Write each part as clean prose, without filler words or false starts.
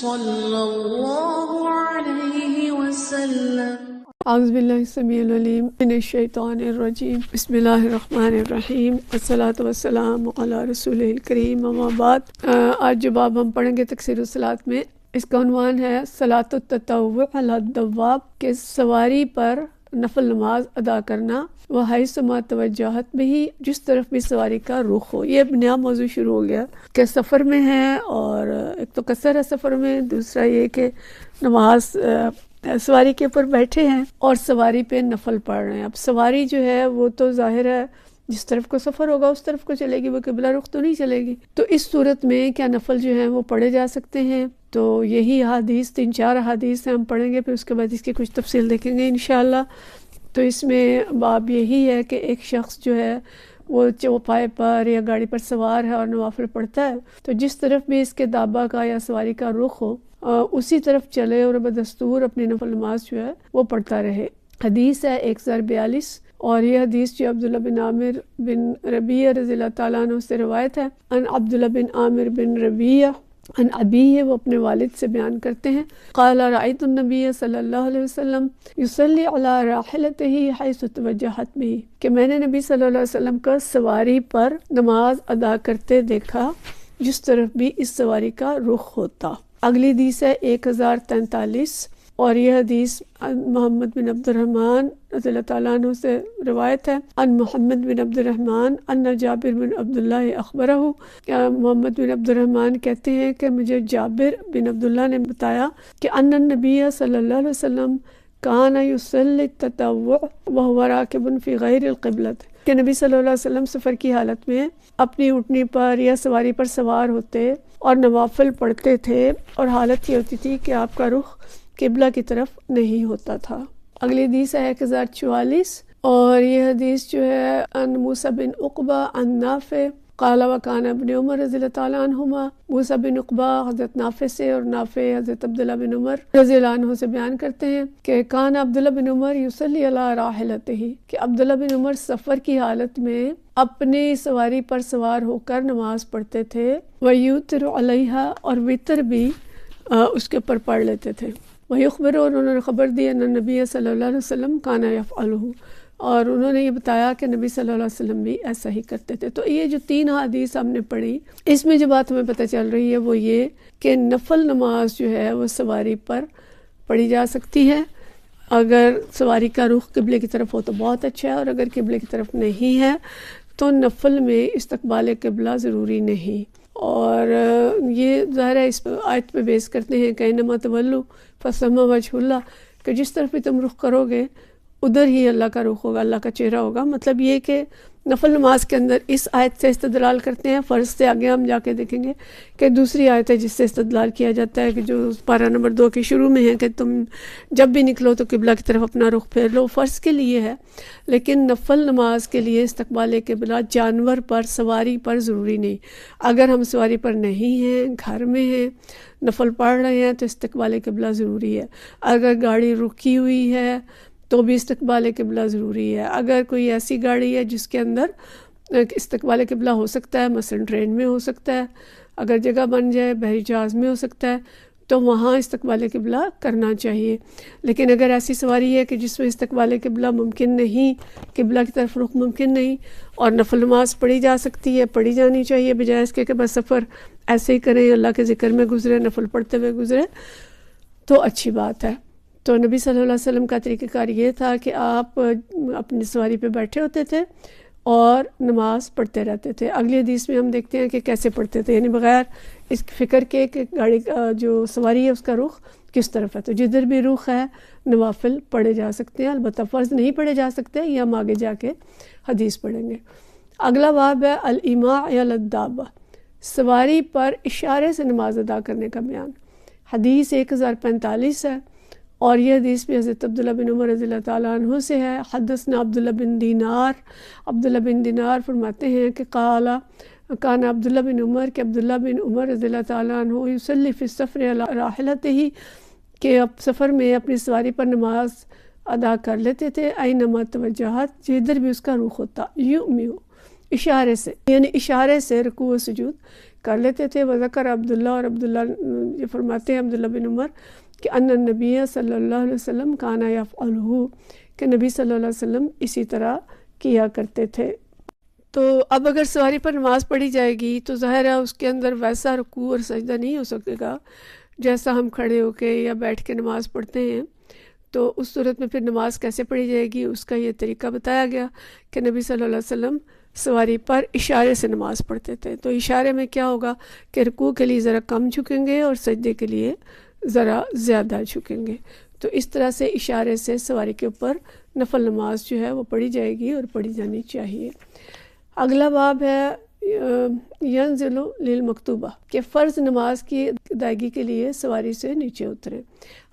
صلی اللہ علیہ وسلم۔ اعوذ باللہ السمیع العلیم من الشیطان الرجیم، بسم اللہ الرحمن الرحیم، والصلاة والسلام علی رسولہ الکریم، اما بعد۔ آج جو باب ہم پڑھیں گے تکسیر الصلاۃ میں، اس کا عنوان ہے صلاۃ التطوع علی الدواب، کہ سواری پر نفل نماز ادا کرنا، وحیث ما توجہت بہ، جس طرف بھی سواری کا رخ ہو۔ یہ اب نیا موضوع شروع ہو گیا کہ سفر میں ہے، اور ایک تو قصر ہے سفر میں، دوسرا یہ کہ نماز سواری کے اوپر بیٹھے ہیں اور سواری پہ نفل پڑھ رہے ہیں۔ اب سواری جو ہے وہ تو ظاہر ہے جس طرف کو سفر ہوگا اس طرف کو چلے گی، وہ قبلہ رخ تو نہیں چلے گی۔ تو اس صورت میں کیا نفل جو ہیں وہ پڑھے جا سکتے ہیں؟ تو یہی احادیث 3-4 احادیث ہم پڑھیں گے، پھر اس کے بعد اس کی کچھ تفصیل دیکھیں گے انشاءاللہ۔ تو اس میں باب یہی ہے کہ ایک شخص جو ہے وہ چوپائے پر یا گاڑی پر سوار ہے اور نوافل پڑھتا ہے، تو جس طرف بھی اس کے دابہ کا یا سواری کا رخ ہو اسی طرف چلے اور بدستور اپنی نفل نماز جو ہے وہ پڑھتا رہے۔ حدیث ہے 1042، اور یہ حدیث جو عبداللہ بن عامر بن ربیہ رضی اللہ تعالیٰ عنہ سے روایت ہے، ان عبداللہ بن عامر بن ربیہ ان ابیہ، وہ اپنے والد سے بیان کرتے ہیں، قال رأیت النبی صلی اللہ علیہ وسلم یصلی علی راحلتہ حیث توجہت بہ، کہ میں نے نبی صلی اللہ علیہ وسلم کا سواری پر نماز ادا کرتے دیکھا جس طرف بھی اس سواری کا رخ ہوتا۔ اگلی حدیث ہے 1043، اور یہ حدیث محمد بن عبد الرحمن رضی اللہ تعالیٰ عنہ سے روایت ہے، ان محمد بن عبد الرحمن ان جابر بن عبداللہ اخبرہ، محمد بن عبد الرحمن کہتے ہیں کہ مجھے جابر بن عبداللہ نے بتایا کہ ان النبی صلی اللہ علیہ وسلم کان یصلی التطوع وهو راکب فی غیر القبلۃ، کہ نبی صلی اللہ علیہ وسلم سفر کی حالت میں اپنی اونٹنی پر یا سواری پر سوار ہوتے اور نوافل پڑھتے تھے، اور حالت یہ ہوتی تھی کہ آپ کا رخ قبلہ کی طرف نہیں ہوتا تھا۔ اگلی حدیث ہے 1044، اور یہ حدیث جو ہے ان موسیٰ بن عقبہ ان نافع قال وکان ابن عمر رضی اللہ تعالیٰ عنہما، موسیٰ بن عقبہ حضرت نافع سے اور نافع حضرت عبداللہ بن عمر رضی اللہ عنہ سے بیان کرتے ہیں کہ کان عبداللہ بن عمر یصلی علی راحلتہ، کہ عبداللہ بن عمر سفر کی حالت میں اپنی سواری پر سوار ہو کر نماز پڑھتے تھے، ویوتر علیہا، اور وطر بھی اس کے اوپر پڑھ لیتے تھے، ویخبر، اور انہوں نے خبر دی ان نبی صلی اللہ علیہ وسلم کان یفعلہ، اور انہوں نے یہ بتایا کہ نبی صلی اللہ علیہ وسلم بھی ایسا ہی کرتے تھے۔ تو یہ جو 3 حدیث ہم نے پڑھی، اس میں جو بات ہمیں پتہ چل رہی ہے وہ یہ کہ نفل نماز جو ہے وہ سواری پر پڑھی جا سکتی ہے۔ اگر سواری کا رخ قبلے کی طرف ہو تو بہت اچھا ہے، اور اگر قبلے کی طرف نہیں ہے تو نفل میں استقبال قبلہ ضروری نہیں۔ اور یہ ظاہر ہے اس آیت پہ بیس کرتے ہیں کہ انما تولوا فثم وجہ اللہ، کہ جس طرف بھی تم رخ کرو گے ادھر ہی اللہ کا رخ ہوگا، اللہ کا چہرہ ہوگا۔ مطلب یہ کہ نفل نماز کے اندر اس آیت سے استدلال کرتے ہیں، فرض سے آگے ہم جا کے دیکھیں گے کہ دوسری آیت ہے جس سے استدلال کیا جاتا ہے، کہ جو پارہ نمبر 2 کے شروع میں ہے کہ تم جب بھی نکلو تو قبلہ کی طرف اپنا رخ پھیر لو، فرض کے لیے ہے، لیکن نفل نماز کے لیے استقبال قبلہ جانور پر، سواری پر ضروری نہیں۔ اگر ہم سواری پر نہیں ہیں، گھر میں ہیں، نفل پڑھ رہے ہیں تو استقبال قبلہ ضروری ہے۔ اگر گاڑی رکی ہوئی ہے تو بھی استقبال قبلہ ضروری ہے۔ اگر کوئی ایسی گاڑی ہے جس کے اندر استقبال قبلہ ہو سکتا ہے، مثلا ٹرین میں ہو سکتا ہے، اگر جگہ بن جائے بحری جہاز میں ہو سکتا ہے، تو وہاں استقبال قبلہ کرنا چاہیے۔ لیکن اگر ایسی سواری ہے کہ جس میں استقبال قبلہ ممکن نہیں، قبلہ کی طرف رخ ممکن نہیں، اور نفل نماز پڑھی جا سکتی ہے، پڑھی جانی چاہیے، بجائے اس کے کہ بس سفر ایسے ہی کریں، اللہ کے ذکر میں گزرے، نفل پڑھتے ہوئے گزرے، تو اچھی بات ہے۔ تو نبی صلی اللہ علیہ وسلم کا طریقہ کار یہ تھا کہ آپ اپنی سواری پہ بیٹھے ہوتے تھے اور نماز پڑھتے رہتے تھے۔ اگلی حدیث میں ہم دیکھتے ہیں کہ کیسے پڑھتے تھے، یعنی بغیر اس فکر کے کہ گاڑی کا جو سواری ہے اس کا رخ کس طرف ہے، تو جدھر بھی رخ ہے نوافل پڑھے جا سکتے ہیں، البتہ فرض نہیں پڑھے جا سکتے، یہ ہم آگے جا کے حدیث پڑھیں گے۔ اگلا باب ہے الایماء علی الدابہ، سواری پر اشارے سے نماز ادا کرنے کا بیان۔ حدیث 1045 ہے، اور یہ حدیث بھی حضرت عبداللہ بن عمر رضی اللہ تعالیٰ عنہ سے ہے۔ حدثنا عبداللہ بن دینار، عبداللہ بن دینار فرماتے ہیں کہ قال کان عبداللہ بن عمر، کہ عبداللہ بن عمر رضی اللہ تعالیٰ عنہ یصلی فی السفر علی راحلتہ، کہ اب سفر میں اپنی سواری پر نماز ادا کر لیتے تھے، اینما توجہت، جدھر بھی اس کا رخ ہوتا، یؤمئ، اشارے سے، یعنی اشارے سے رکوع و سجود کر لیتے تھے۔ وذکر عبداللہ، اور عبداللہ یہ فرماتے ہیں عبداللہ بن عمر کہ ان النبی صلی اللہ علیہ وسلم کانا یفعلہ، کہ نبی صلی اللہ علیہ وسلم اسی طرح کیا کرتے تھے۔ تو اب اگر سواری پر نماز پڑھی جائے گی تو ظاہر ہے اس کے اندر ویسا رکوع اور سجدہ نہیں ہو سکے گا جیسا ہم کھڑے ہو کے یا بیٹھ کے نماز پڑھتے ہیں۔ تو اس صورت میں پھر نماز کیسے پڑھی جائے گی، اس کا یہ طریقہ بتایا گیا کہ نبی صلی اللہ علیہ وسلم سواری پر اشارے سے نماز پڑھتے تھے۔ تو اشارے میں کیا ہوگا کہ رکوع کے لیے ذرا کم جھکیں گے اور سجدے کے لیے ذرا زیادہ جھکیں گے۔ تو اس طرح سے اشارے سے سواری کے اوپر نفل نماز جو ہے وہ پڑھی جائے گی اور پڑھی جانی چاہیے۔ اگلا باب ہے ینزل للمکتوبہ، کہ فرض نماز کی ادائیگی کے لیے سواری سے نیچے اتریں۔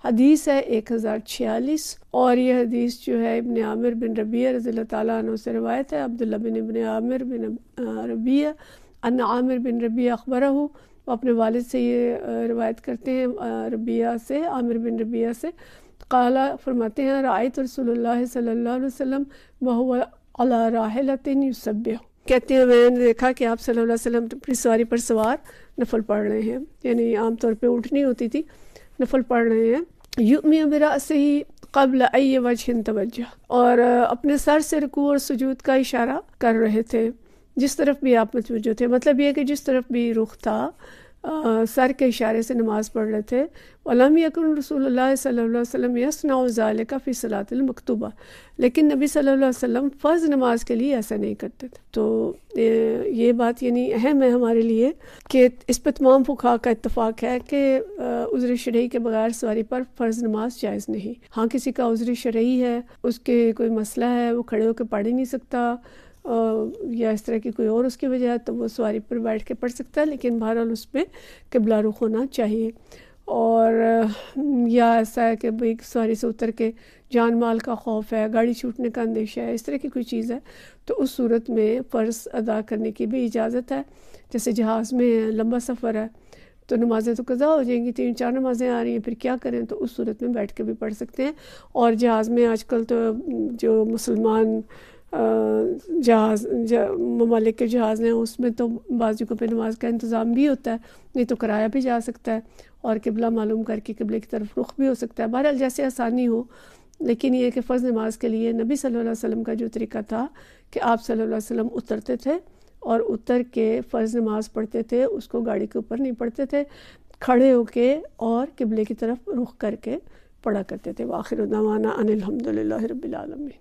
حدیث ہے 1046، اور یہ حدیث جو ہے ابن عامر بن ربیعہ رضی اللہ تعالیٰ عنہ سے روایت ہے۔ عبداللہ بن ابن عامر بن ربیعہ ان عامر بن ربیعہ اخبرہ، وہ اپنے والد سے یہ روایت کرتے ہیں ربیعہ سے، عامر بن ربیعہ سے، قال فرماتے ہیں رأیت رسول اللہ صلی اللہ علیہ وسلم وہو علی راحلۃ یسبح، کہتے ہیں میں نے دیکھا کہ آپ صلی اللہ علیہ وسلم اپنی سواری پر سوار نفل پڑھ رہے ہیں، یعنی عام طور پہ اٹھنی ہوتی تھی، نفل پڑھ رہے ہیں۔ یؤمی برأسہ قبل ای وجہ توجہ، اور اپنے سر سے رکوع اور سجود کا اشارہ کر رہے تھے، جس طرف بھی آپ متوجہ تھے، مطلب یہ کہ جس طرف بھی رخ تھا سر کے اشارے سے نماز پڑھ رہے تھے۔ وَلَمْ يَكُنْ رسول اللہ صلی اللہ علیہ وسلم يَصْنَعُ ذَلِكَ فِي صَلَاةِ الْمَكْتُوبَةِ، لیکن نبی صلی اللہ علیہ وسلم فرض نماز کے لیے ایسا نہیں کرتے تھے۔ تو یہ بات یعنی اہم ہے ہمارے لیے کہ اس پہ تمام فقہاء کا اتفاق ہے کہ عذر شرعی کے بغیر سواری پر فرض نماز جائز نہیں۔ ہاں کسی کا عذر شرعی ہے، اس کے کوئی مسئلہ ہے، وہ کھڑے ہو کے پڑھ ہی نہیں سکتا، یا اس طرح کی کوئی اور اس کی وجہ ہے، تو وہ سواری پر بیٹھ کے پڑھ سکتا ہے، لیکن بہرحال اس پہ قبلہ رخ ہونا چاہیے۔ اور یا ایسا ہے کہ بھئی سواری سے اتر کے جان مال کا خوف ہے، گاڑی چھوٹنے کا اندیشہ ہے، اس طرح کی کوئی چیز ہے، تو اس صورت میں فرض ادا کرنے کی بھی اجازت ہے۔ جیسے جہاز میں لمبا سفر ہے تو نمازیں تو قضا ہو جائیں گی، 3-4 نمازیں آ رہی ہیں، پھر کیا کریں، تو اس صورت میں بیٹھ کے بھی پڑھ سکتے ہیں۔ اور جہاز میں آج کل تو جو مسلمان جہاز ممالک کے جہاز ہیں اس میں تو بعض جگہوں پہ نماز کا انتظام بھی ہوتا ہے، نہیں تو کرایا بھی جا سکتا ہے اور قبلہ معلوم کر کے قبلے کی طرف رخ بھی ہو سکتا ہے۔ بہرحال جیسے آسانی ہو، لیکن یہ کہ فرض نماز کے لیے نبی صلی اللہ علیہ وسلم کا جو طریقہ تھا کہ آپ صلی اللہ علیہ وسلم اترتے تھے اور اتر کے فرض نماز پڑھتے تھے، اس کو گاڑی کے اوپر نہیں پڑھتے تھے، کھڑے ہو کے اور قبلے کی طرف رخ کر کے پڑھا کرتے تھے۔ وآخر دعوانا ان الحمد للہ رب العالمین۔